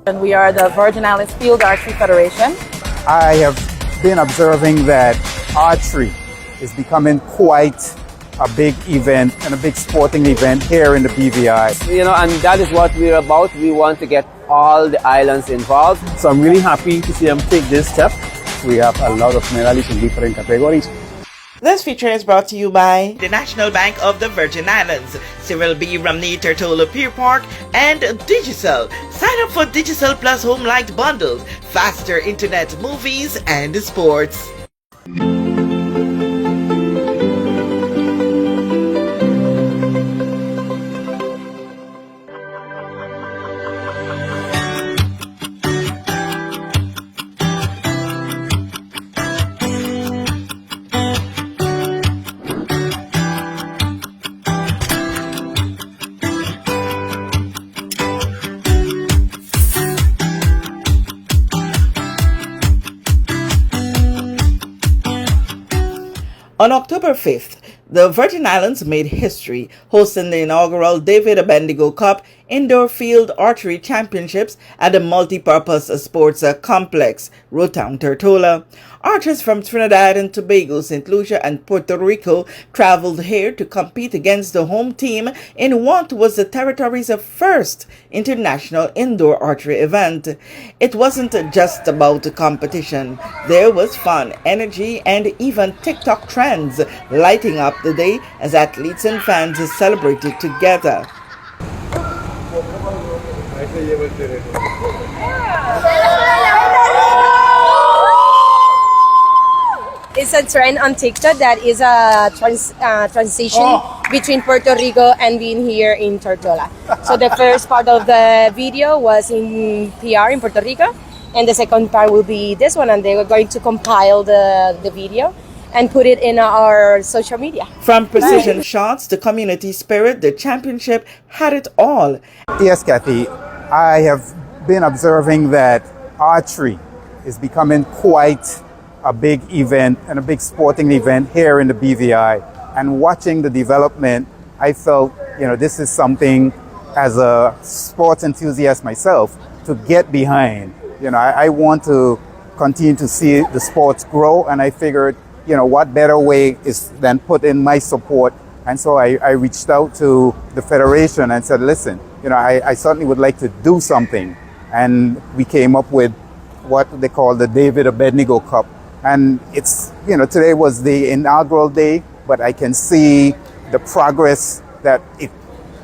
And we are the Virgin Islands Field Archery Federation. I have been observing that archery is becoming quite a big event and a big sporting event here in the BVI. And that is what we're about. We want to get all the islands involved. So I'm really happy to see them take this step. We have a lot of medalists in different categories. This feature is brought to you by the National Bank of the Virgin Islands, Cyril B. Ramney Tortola Pier Park, and Digicel. Sign up for Digicel Plus Home Light Bundles, faster internet, movies, and sports. On October 5th, the Virgin Islands made history hosting the inaugural Adebnego Cup Indoor Field Archery Championships at the Multipurpose Sports Complex, Rotown, Tortola. Archers from Trinidad and Tobago, St. Lucia, and Puerto Rico traveled here to compete against the home team in what was the territory's first international indoor archery event. It wasn't just about the competition. There was fun, energy, and even TikTok trends lighting up the day as athletes and fans celebrated together. It's a trend on TikTok that is a transition between Puerto Rico and being here in Tortola. So the first part of the video was in PR in Puerto Rico, and the second part will be this one, and they were going to compile the video and put it in our social media. From precision shots to community spirit, the championship had it all. Yes, Kathy, I have been observing that archery is becoming quite a big event and a big sporting event here in the BVI. And watching the development, I felt, this is something as a sports enthusiast myself to get behind. I want to continue to see the sports grow, and I figured, what better way is than put in my support. And so I reached out to the Federation and said, listen, I certainly would like to do something. And we came up with what they call the Adebnego Cup. And it's, today was the inaugural day, but I can see the progress that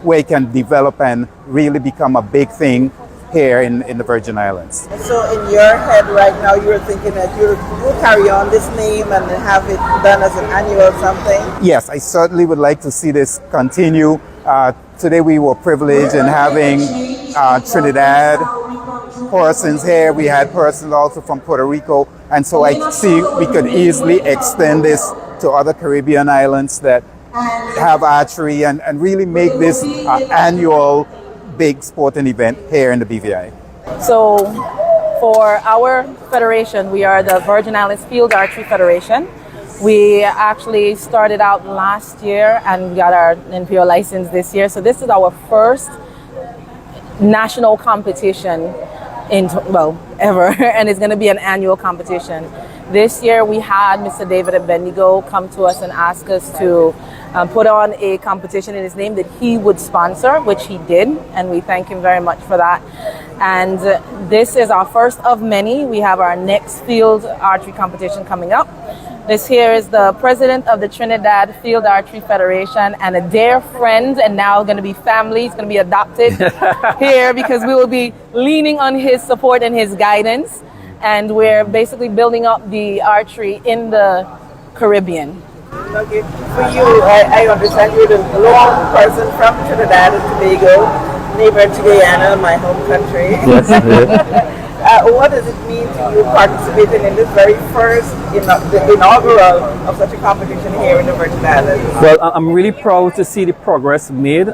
where it can develop and really become a big thing here in the Virgin Islands. So in your head right now, you're thinking that you will carry on this name and have it done as an annual something? Yes, I certainly would like to see this continue. Today we were privileged in having Trinidad persons here. We had persons also from Puerto Rico. And so I see we could easily extend this to other Caribbean islands that have archery and really make this annual big sporting event here in the BVI. So for our federation, we are the Virgin Islands Field Archery Federation. We actually started out last year and got our NPO license this year. So this is our first national competition ever, and it's going to be an annual competition. This year we had Mr. Adebnego come to us and ask us to put on a competition in his name that he would sponsor, which he did, and we thank him very much for that. And this is our first of many. We have our next field archery competition coming up. This here is the president of the Trinidad Field Archery Federation and a dear friend, and now going to be family. He's going to be adopted here because we will be leaning on his support and his guidance. And we're basically building up the archery in the Caribbean. Okay. For you, I understand you're the lone person from Trinidad and Tobago, neighbor to Guyana, my home country. Yes. What does it mean to you participating in this very first the inaugural of such a competition here in the Virgin Islands? Well, I'm really proud to see the progress made.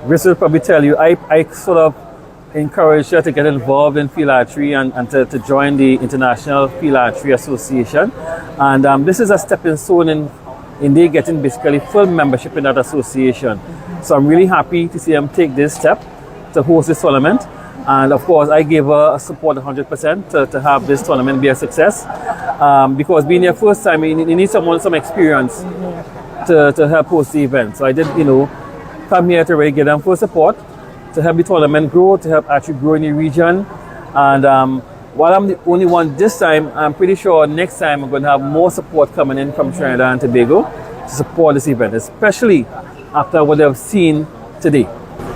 Chris will probably tell you, I sort of encourage you to get involved in field archery and to join the International Field Archery Association. And this is a stepping stone in they getting basically full membership in that association. So I'm really happy to see them take this step to host this tournament. And of course, I gave her support 100% to have this tournament be a success. Because being your first time, you need someone with some experience to help host the event. So I did, come here to really get them full support, to help the tournament grow, to help actually grow in the region. And while I'm the only one this time, I'm pretty sure next time I'm going to have more support coming in from Trinidad and Tobago to support this event, especially after what I've seen today.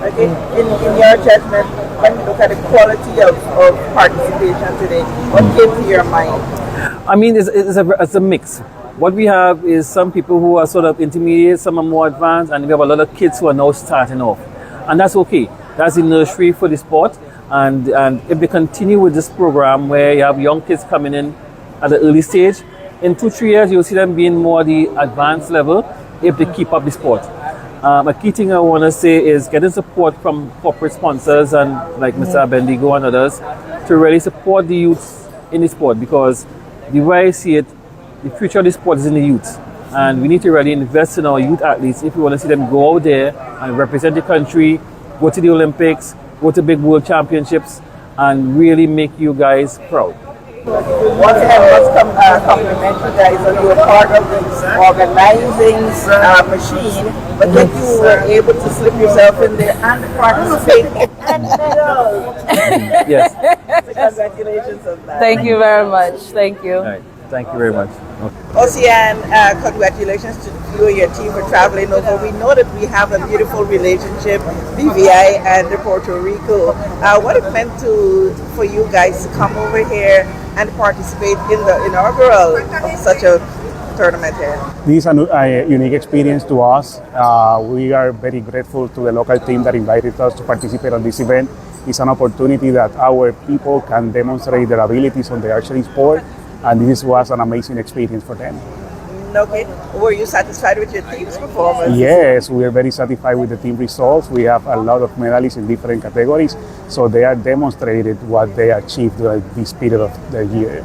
Okay. In your judgment, when you look at the quality of participation today, what came to your mind? I mean, it's a mix. What we have is some people who are sort of intermediate, some are more advanced, and we have a lot of kids who are now starting off. And that's okay. That's the nursery for the sport. And if they continue with this program where you have young kids coming in at the early stage, in 2-3 years, you'll see them being more the advanced level if they keep up the sport. A key thing I want to say is getting support from corporate sponsors and like Mr. Adebnego and others to really support the youth in the sport, because the way I see it, the future of the sport is in the youth. And we need to really invest in our youth athletes if we want to see them go out there and represent the country, go to the Olympics, go to big world championships, and really make you guys proud. Once again, let's compliment you guys on you were part of the organizing machine, but yet you were able to slip yourself in there and participate and medal. Yes. So congratulations on that. Thank you very much. Thank you. All right. Thank you very much. Okay. Ocean, congratulations to you and your team for traveling over. We know that we have a beautiful relationship, BVI and Puerto Rico. What it meant for you guys to come over here and participate in the inaugural of such a tournament here? This is a unique experience to us. We are very grateful to the local team that invited us to participate on this event. It's an opportunity that our people can demonstrate their abilities on the archery sport, and this was an amazing experience for them. Okay. Were you satisfied with your team's performance? Yes, we are very satisfied with the team results. We have a lot of medalists in different categories, so they are demonstrated what they achieved during this period of the year.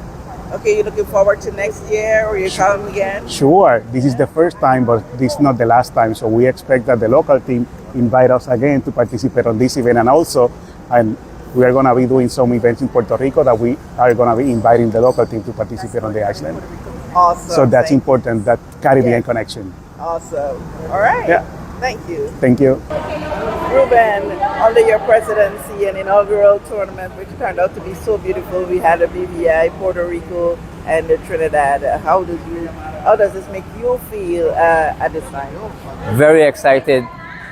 Okay, you looking forward to next year, or you come again? Sure, this is the first time, but this is not the last time, so we expect that the local team invite us again to participate on this event, and we are going to be doing some events in Puerto Rico that we are going to be inviting the local team to participate on the island. Awesome. So that's important, that Caribbean connection. Awesome. All right. Yeah. Thank you. Thank you. Ruben, under your presidency, an inaugural tournament which turned out to be so beautiful. We had a BVI, Puerto Rico, and Trinidad. How does this make you feel at this time? Very excited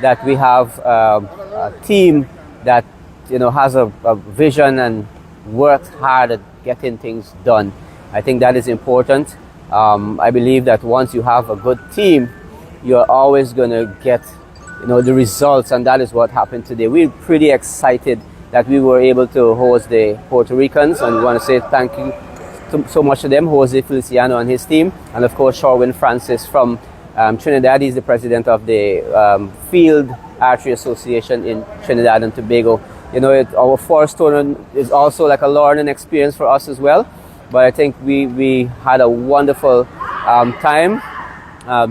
that we have a team that has a vision and works hard at getting things done. I think that is important. I believe that once you have a good team, you're always going to get the results, and that is what happened today. We're pretty excited that we were able to host the Puerto Ricans, and we want to say thank you so much to them, Jose Feliciano and his team, and of course Sherwin Francis from Trinidad. He's the president of the Field Archery Association in Trinidad and Tobago. Our first tournament is also like a learning experience for us as well. But I think we had a wonderful time.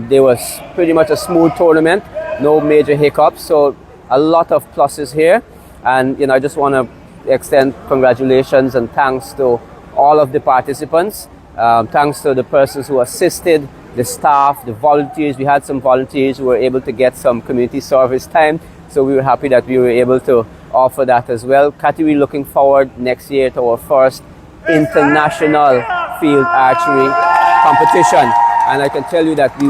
There was pretty much a smooth tournament, no major hiccups, so a lot of pluses here. And I just want to extend congratulations and thanks to all of the participants. Thanks to the persons who assisted, the staff, the volunteers. We had some volunteers who were able to get some community service time, so we were happy that we were able to offer that as well. Kathy, we're looking forward next year to our first international field archery competition, and I can tell you that we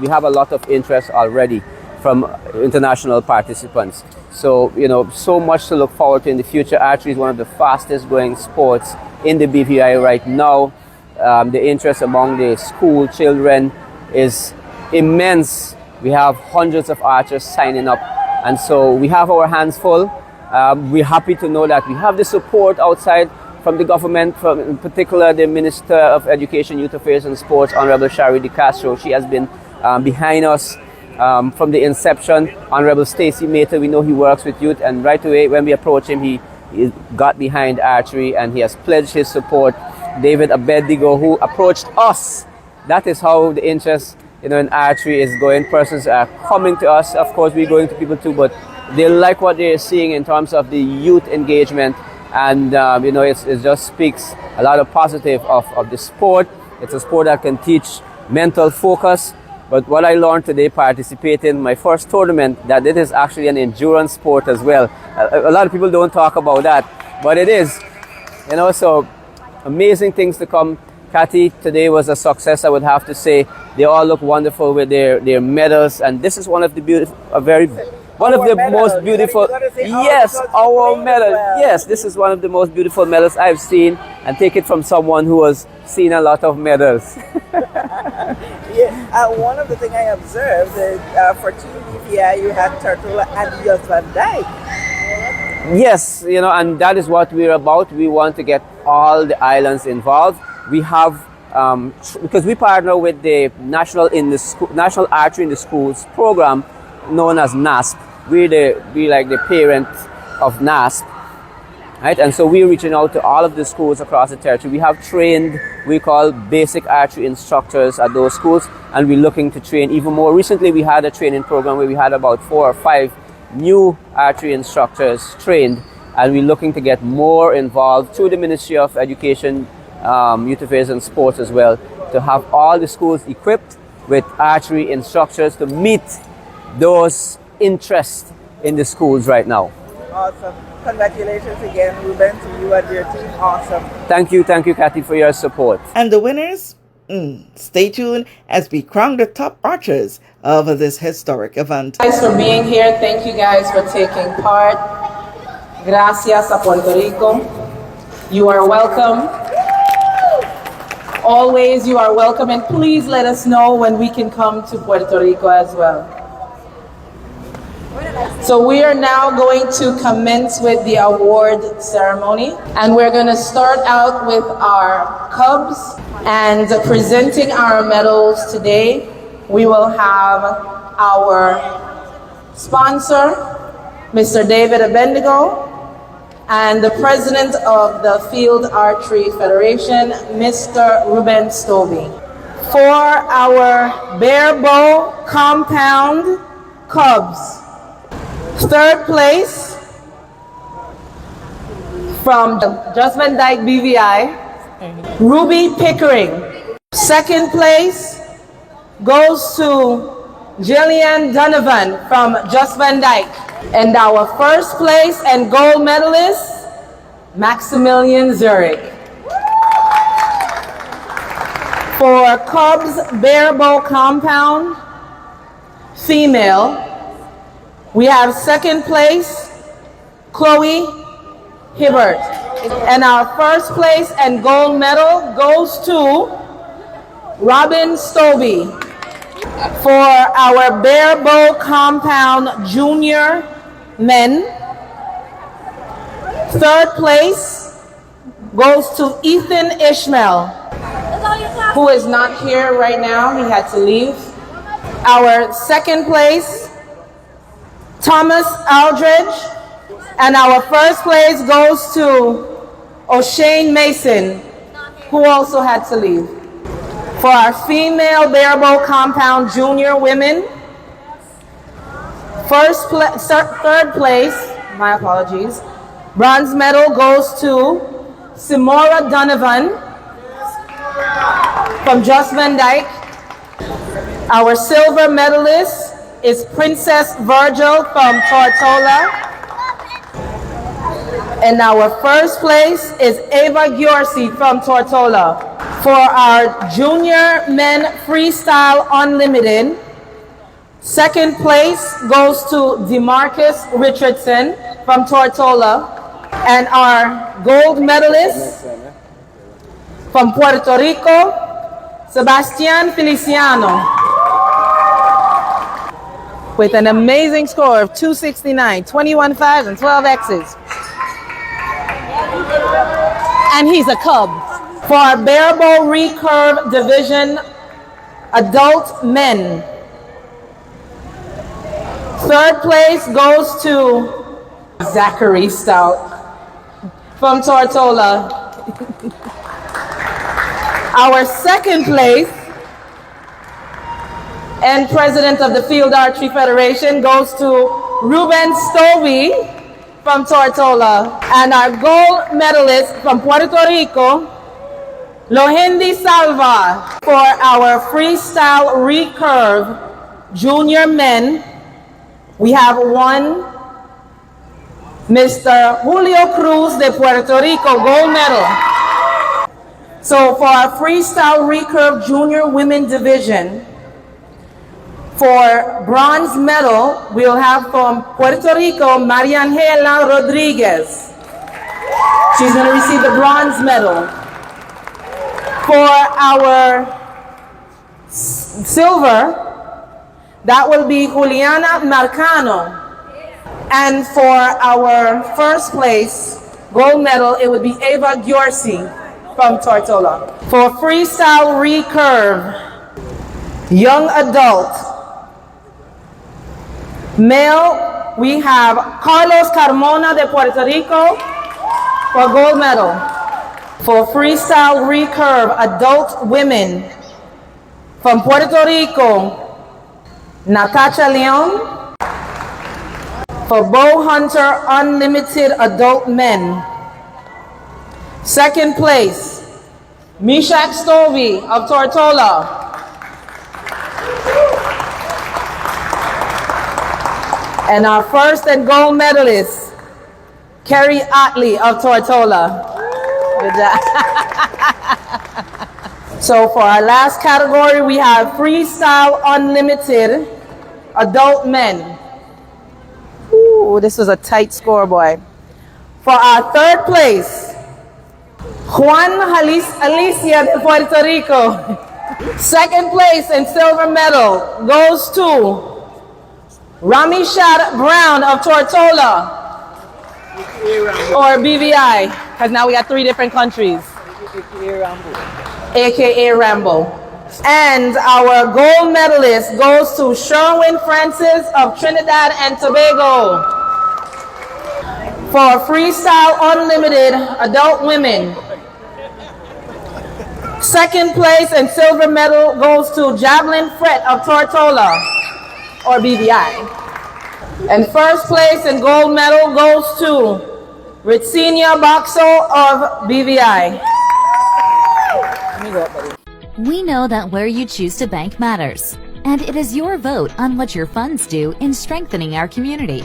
have a lot of interest already from international participants. So so much to look forward to in the future. Archery is one of the fastest growing sports in the BVI right now. The interest among the school children is immense. We have hundreds of archers signing up, and so we have our hands full. We're happy to know that we have the support outside from the government, from in particular the Minister of Education, Youth Affairs and Sports, Honorable Shari De Castro. She has been behind us from the inception. Honorable Stacey Mater, we know he works with youth, and right away when we approached him, he got behind archery and he has pledged his support. David Adebnego, who approached us. That is how the interest in archery is going. Persons are coming to us. Of course, we're going to people too, but they like what they're seeing in terms of the youth engagement, and you know, it just speaks a lot of positive of the sport. It's a sport that can teach mental focus. But what I learned today participating in my first tournament, that it is actually an endurance sport as well. A lot of people don't talk about that, but it is. You know, so amazing things to come. Kathy, today was a success, I would have to say. They all look wonderful with their medals, and this is one of the most beautiful. Yes, our medal. Yes, this is one of the most beautiful medals I've seen, and take it from someone who has seen a lot of medals. Yeah, one of the things I observed is for Team BVI, you had Turtle and Jos van Dijk. Yes, you know, and that is what we're about. We want to get all the islands involved. We have, because we partner with the National Archery in the Schools program known as NASP. We're like the parent of NASP, right? And so we're reaching out to all of the schools across the territory. We have trained, we call basic archery instructors at those schools, and we're looking to train even more. Recently, we had a training program where we had about 4 or 5 new archery instructors trained, and we're looking to get more involved through the Ministry of Education, Youth Affairs and Sports as well, to have all the schools equipped with archery instructors to meet those interests in the schools right now. Awesome. Congratulations again, Ruben, to you and your team. Awesome. Thank you, Kathy, for your support. And the winners? Stay tuned as we crown the top archers of this historic event. Thanks for being here. Thank you guys for taking part. Gracias a Puerto Rico. You are welcome. Always you are welcome, and please let us know when we can come to Puerto Rico as well. So we are now going to commence with the award ceremony, and we're going to start out with our Cubs, and presenting our medals today, we will have our sponsor, Mr. David Adebnego, and the president of the Field Archery Federation, Mr. Ruben Stovey. For our bare bow compound Cubs, third place from Jos van Dijk BVI, Ruby Pickering. Second place goes to Jillian Donovan from Jos van Dijk. And our first place and gold medalist, Maximilian Zurich. For Cubs bare bow compound female, we have second place, Chloe Hibbert. And our first place and gold medal goes to Robin Stovey. For our bare bow compound junior men, third place goes to Ethan Ishmael, who is not here right now. He had to leave. Our second place, Thomas Aldridge. And our first place goes to O'Shane Mason, who also had to leave. For our female bare bow compound junior women, third place, my apologies, bronze medal goes to Simora Donovan from Jos van Dijk. Our silver medalist is Princess Virgil from Tortola. And our first place is Ava Giorsi from Tortola. For our junior men freestyle unlimited, second place goes to DeMarcus Richardson from Tortola. And our gold medalist from Puerto Rico, Sebastian Feliciano, with an amazing score of 269, 21 5s and 12 X's. And he's a Cub. For our bare bow recurve division adult men, third place goes to Zachary Stout from Tortola. Our second place and president of the Field Archery Federation goes to Ruben Stovey from Tortola. And our gold medalist from Puerto Rico, Lohindi Salva, for our freestyle recurve junior men. We have one, Mr. Julio Cruz de Puerto Rico, gold medal. So for our freestyle recurve junior women division, for bronze medal, we'll have from Puerto Rico, Mariangela Rodriguez. She's going to receive the bronze medal. For our silver, that will be Juliana Marcano. And for our first place gold medal, it would be Eva Giorsi from Tortola. For freestyle recurve, young adult, male, we have Carlos Carmona de Puerto Rico for gold medal. For freestyle recurve, adult women, from Puerto Rico, Natasha Leon. For bow hunter, unlimited adult men, second place, Mishak Stovey of Tortola. And our first and gold medalist, Kerry Otley of Tortola. Good job. So for our last category, we have freestyle unlimited adult men. Ooh, this was a tight score, boy. For our third place, Juan Alicia de Puerto Rico. Second place and silver medal goes to Ramishad Brown of Tortola, or BVI, because now we got 3 different countries. AKA Rambo. And our gold medalist goes to Sherwin Francis of Trinidad and Tobago. For freestyle unlimited adult women, second place and silver medal goes to Javelin Fret of Tortola, or BVI. And first place and gold medal goes to Ritsinia Boxo of BVI. Let me go up, buddy. We know that where you choose to bank matters, and it is your vote on what your funds do in strengthening our community.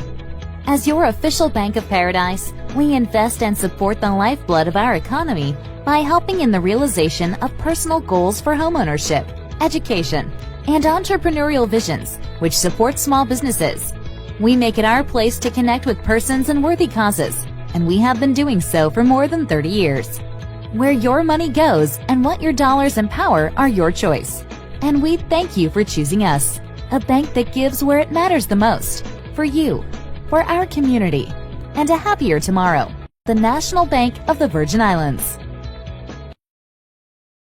As your official Bank of Paradise, we invest and support the lifeblood of our economy by helping in the realization of personal goals for homeownership, education, and entrepreneurial visions, which support small businesses. We make it our place to connect with persons and worthy causes, and we have been doing so for more than 30 years. Where your money goes and what your dollars empower are your choice. And we thank you for choosing us, a bank that gives where it matters the most, for you, for our community, and a happier tomorrow. The National Bank of the Virgin Islands.